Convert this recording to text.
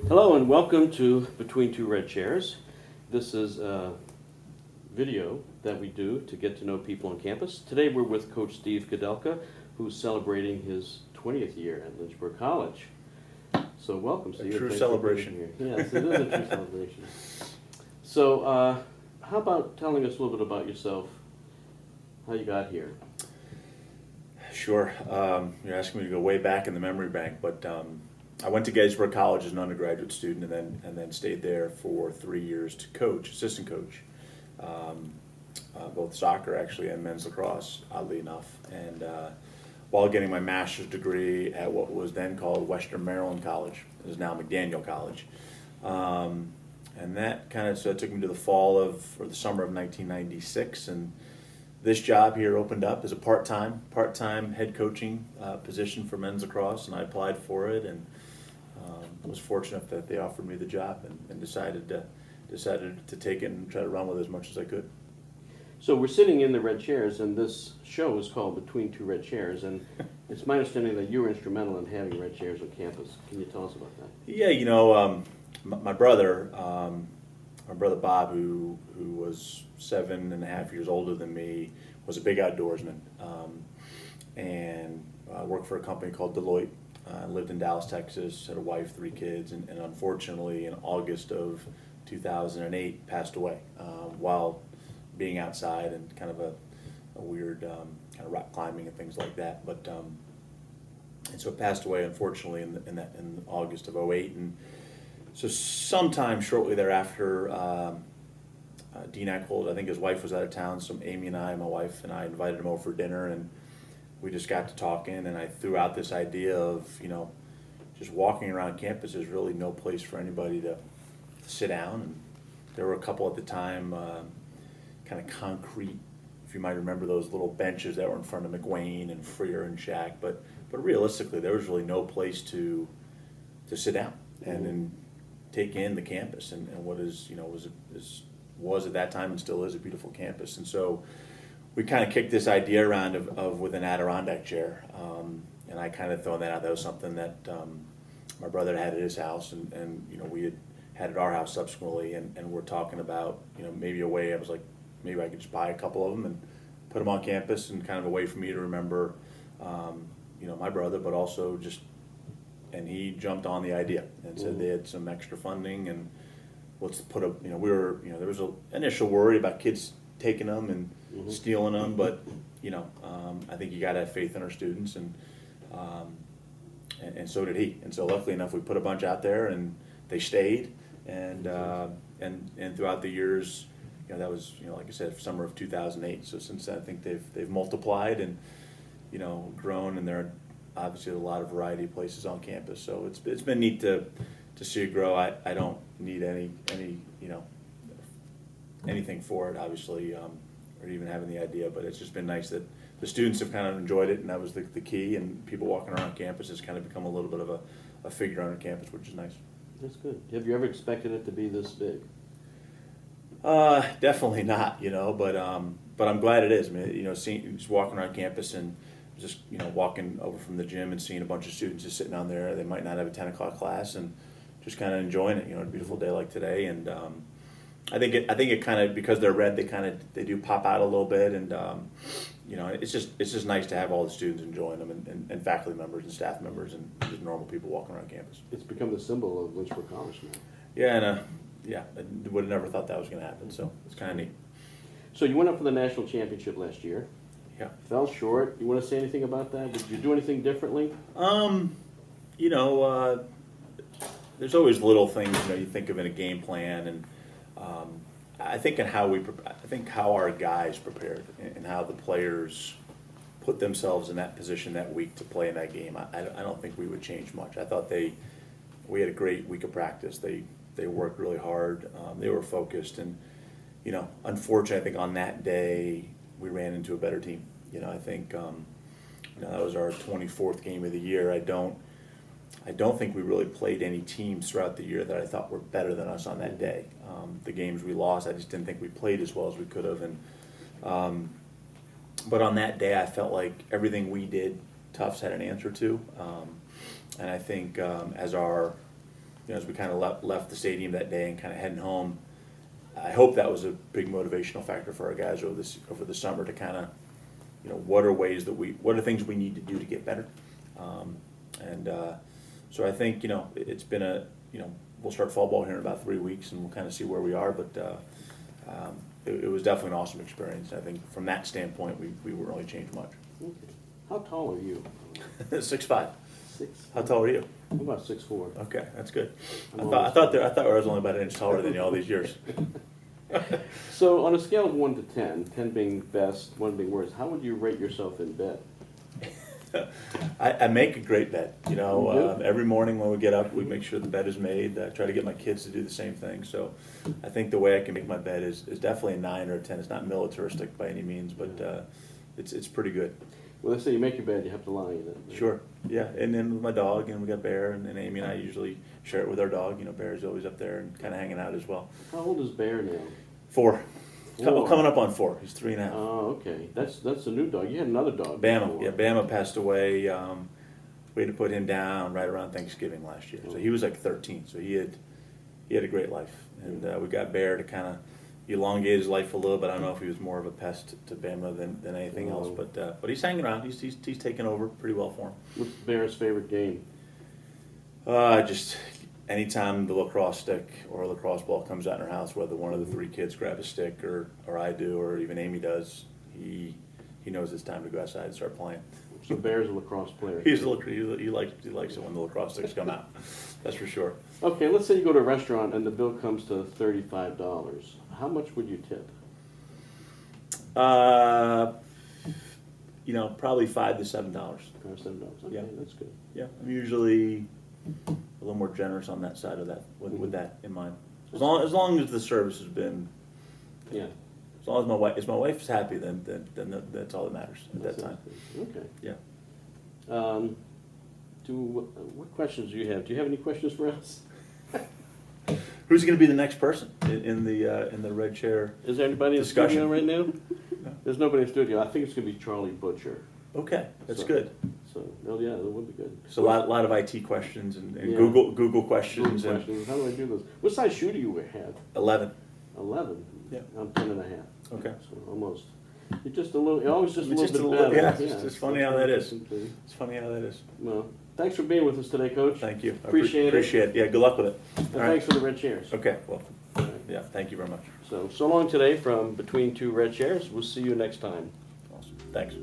Hello and welcome to Between Two Red Chairs. This is a video that we do to get to know people on campus. Today we're with Coach Steve Koudelka, who's celebrating his 20th year at Lynchburg College. So welcome, Steve. A true celebration. Yes, it is a true celebration. So how about telling us a little bit about yourself, how you got here? Sure. You're asking me to go way back in the memory bank, but I went to Gettysburg College as an undergraduate student, and then stayed there for 3 years to coach, assistant coach, both soccer actually and men's lacrosse, oddly enough. And while getting my master's degree at what was then called Western Maryland College, it is now McDaniel College, and that kind of took me to the summer of 1996, and this job here opened up as a part-time head coaching position for men's lacrosse, and I applied for it, and was fortunate that they offered me the job, and decided to take it and try to run with it as much as I could. So we're sitting in the red chairs, and this show is called Between Two Red Chairs, and it's my understanding that you were instrumental in having red chairs on campus. Can you tell us about that? Yeah, my brother Bob, who was 7.5 years older than me, was a big outdoorsman, and worked for a company called Deloitte. Lived in Dallas, Texas, had a wife, 3 kids, and unfortunately in August of 2008 passed away while being outside and kind of a weird kind of rock climbing and things like that. But and so passed away unfortunately in August of 2008, and so sometime shortly thereafter, Dean Eckhold, I think his wife was out of town, so Amy and I, my wife and I, invited him over for dinner, and we just got to talking, and I threw out this idea of, just walking around campus, there's really no place for anybody to sit down. And there were a couple at the time, kind of concrete, if you might remember those little benches that were in front of McWayne and Freer and Shack, but realistically there was really no place to sit down and take in the campus and what was at that time and still is a beautiful campus. And so we kind of kicked this idea around of with an Adirondack chair, and I kind of thrown that out. That was something that my brother had at his house, and we had at our house subsequently, and we're talking about maybe a way. I was like, maybe I could just buy a couple of them and put them on campus, and kind of a way for me to remember my brother, but also just. And he jumped on the idea and said they had some extra funding, and let's put a, there was an initial worry about kids taking them and stealing them, but I think you got to have faith in our students, and so did he. And so luckily enough, we put a bunch out there, and they stayed, and throughout the years, that was like I said, summer of 2008. So since then, I think they've multiplied and grown, and they're obviously a lot of variety of places on campus. So it's been neat to see it grow. I don't need anything for it, obviously, or even having the idea, but it's just been nice that the students have kind of enjoyed it, and that was the key, and people walking around campus has kind of become a little bit of a figure on campus, which is nice. That's good. Have you ever expected it to be this big? Definitely not, but I'm glad it is. I mean, seeing, just walking around campus and just walking over from the gym and seeing a bunch of students just sitting down there. They might not have a 10 o'clock class, and just kind of enjoying it. A beautiful day like today, and I think it kind of, because they're red, they do pop out a little bit, and it's just nice to have all the students enjoying them, and faculty members and staff members and just normal people walking around campus. It's become the symbol of Lynchburg College now. Yeah, and I would have never thought that was going to happen. So it's kind of neat. So you went up for the national championship last year. Yeah. Fell short. You want to say anything about that? Did you do anything differently? There's always little things you think of in a game plan, and I think how our guys prepared and how the players put themselves in that position that week to play in that game. I don't think we would change much. I thought we had a great week of practice. They worked really hard. They were focused, and unfortunately, I think on that day we ran into a better team. I think that was our 24th game of the year. I don't think we really played any teams throughout the year that I thought were better than us on that day. The games we lost, I just didn't think we played as well as we could have. And but on that day, I felt like everything we did, Tufts had an answer to. And I think as our as we kind of left the stadium that day and kind of heading home, I hope that was a big motivational factor for our guys over the summer to kind of, what are things we need to do to get better. So I think, it's been we'll start fall ball here in about 3 weeks, and we'll kind of see where we are. But it was definitely an awesome experience. I think from that standpoint, we weren't really changed much. Okay. How tall are you? 6'5". 6. How tall are you? I'm about 6'4". Okay, that's good. I'm I thought I was only about an inch taller than you all these years. So on a scale of 1 to 10, 10 being best, 1 being worst, how would you rate yourself in bed? I make a great bed. You do? Every morning when we get up, we make sure the bed is made. I try to get my kids to do the same thing. So I think the way I can make my bed is definitely a 9 or a 10. It's not militaristic by any means, but it's pretty good. Well, let's say you make your bed, you have to lie in it. Sure. Yeah, and then with my dog, and we got Bear, and Amy and I usually share it with our dog. Bear's always up there and kind of hanging out as well. How old is Bear now? 4. 4. Coming up on 4. He's 3.5. Oh, okay. That's a new dog. You had another dog. Bama. before. Yeah, Bama passed away. We had to put him down right around Thanksgiving last year. So he was like 13. So he had a great life, and we got Bear to kind of elongate his life a little bit. I don't know if he was more of a pest to Bama than anything else, but he's hanging around. He's taken over pretty well for him. What's Bear's favorite game? Just anytime the lacrosse stick or a lacrosse ball comes out in our house, whether one of the 3 kids grab a stick or I do or even Amy does, he knows it's time to go outside and start playing. So Bear's a lacrosse player. He likes it when the lacrosse sticks come out. That's for sure. Okay, let's say you go to a restaurant and the bill comes to $35. How much would you tip? Probably $5 to $7. $5 or $7. Okay, Yeah. that's good. Yeah, I'm usually a little more generous on that side of that with that in mind. As long as the service has been, Yeah. as long as my wife's happy, then that's all that matters at that time. Okay. Yeah. What questions do you have? Do you have any questions for us? Who's going to be the next person in the red chair? Is there anybody in the Discussion. studio right now? No. There's nobody in the studio. I think it's going to be Charlie Butcher. Okay, that's So- good. So, oh yeah, that would be good. So a lot of IT questions and Yeah. Google questions Google and questions. How do I do this? What size shoe do you have? 11. 11. Yeah. I'm 10 and a half. Okay. So almost. You're just a little. You're always just a It's little just bit a little- better. yeah, it's funny how that is. Okay. It's funny how that is. Well, thanks for being with us today, Coach. Thank you. I Appreciate it. Appreciate it. Yeah, good luck with it. And All right. thanks for the red chairs. Okay, well, All right. yeah, thank you very much. So long today from Between Two Red Chairs. We'll see you next time. Awesome. Thanks.